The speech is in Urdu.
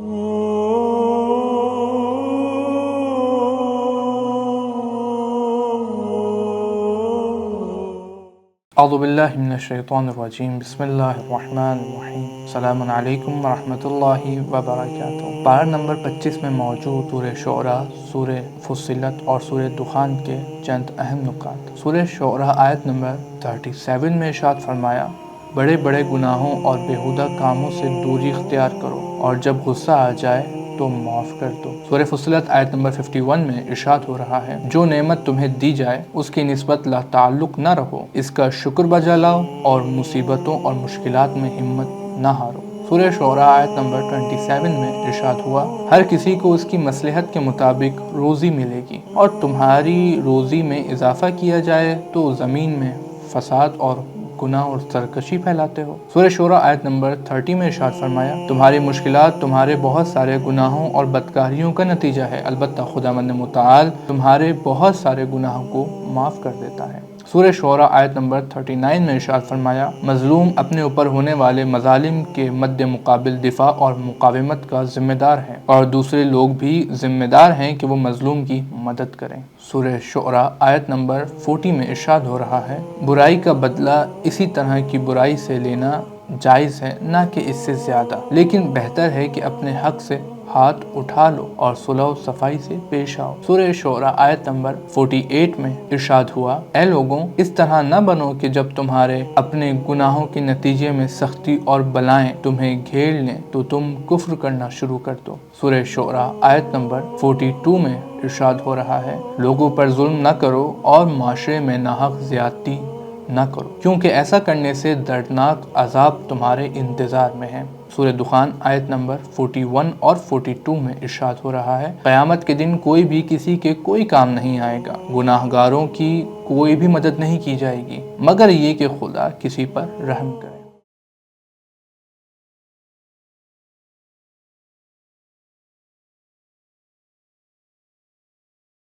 اعوذ باللہ من الشیطان الرجیم بسم اللہ الرحمن الرحیم السلام علیکم ورحمۃ اللہ وبرکاتہ۔ پارہ نمبر 25 میں موجود سورہ شعراء، سورہ فصلت اور سورہ دخان کے چند اہم نکات۔ سورہ شعراء آیت نمبر 37 میں ارشاد فرمایا، بڑے بڑے گناہوں اور بیہودہ کاموں سے دوری اختیار کرو، اور جب غصہ آ جائے تو معاف کر دو۔ سورہ فصلت آیت نمبر 51 میں ارشاد ہو رہا ہے، جو نعمت تمہیں دی جائے اس کی نسبت لا تعلق نہ رہو، اس کا شکر بجا لاؤ اور مصیبتوں اور مشکلات میں ہمت نہ ہارو۔ سورہ شعراء آیت نمبر 27 میں ارشاد ہوا، ہر کسی کو اس کی مصلحت کے مطابق روزی ملے گی، اور تمہاری روزی میں اضافہ کیا جائے تو زمین میں فساد اور گناہ اور سرکشی پھیلاتے ہو۔ سورہ شعراء آیت نمبر 30 میں ارشاد فرمایا، تمہاری مشکلات تمہارے بہت سارے گناہوں اور بدکاریوں کا نتیجہ ہے، البتہ خداوند متعال تمہارے بہت سارے گناہوں کو معاف کر دیتا ہے۔ سورہ شعراء آیت نمبر 39 میں ارشاد فرمایا، مظلوم اپنے اوپر ہونے والے مظالم کے مد مقابل دفاع اور مقاومت کا ذمہ دار ہے، اور دوسرے لوگ بھی ذمہ دار ہیں کہ وہ مظلوم کی مدد کریں۔ سورہ شعراء آیت نمبر 40 میں ارشاد ہو رہا ہے، برائی کا بدلہ اسی طرح کی برائی سے لینا جائز ہے، نہ کہ اس سے زیادہ، لیکن بہتر ہے کہ اپنے حق سے ہاتھ اٹھا لو اور صلح و صفائی سے پیش آؤ۔ سورہ شعراء آیت نمبر 48 میں ارشاد ہوا، اے لوگوں، اس طرح نہ بنو کہ جب تمہارے اپنے گناہوں کے نتیجے میں سختی اور بلائیں تمہیں گھیر لیں تو تم کفر کرنا شروع کر دو۔ سورہ شعراء آیت نمبر 42 میں ارشاد ہو رہا ہے، لوگوں پر ظلم نہ کرو اور معاشرے میں ناحق زیادتی نہ کرو، کیونکہ ایسا کرنے سے دردناک عذاب تمہارے انتظار میں ہے۔ سورہ دخان آیت نمبر 41 اور 42 میں ارشاد ہو رہا ہے، قیامت کے دن کوئی بھی کسی کے کوئی کام نہیں آئے گا، گناہ گاروں کی کوئی بھی مدد نہیں کی جائے گی، مگر یہ کہ خدا کسی پر رحم کرے۔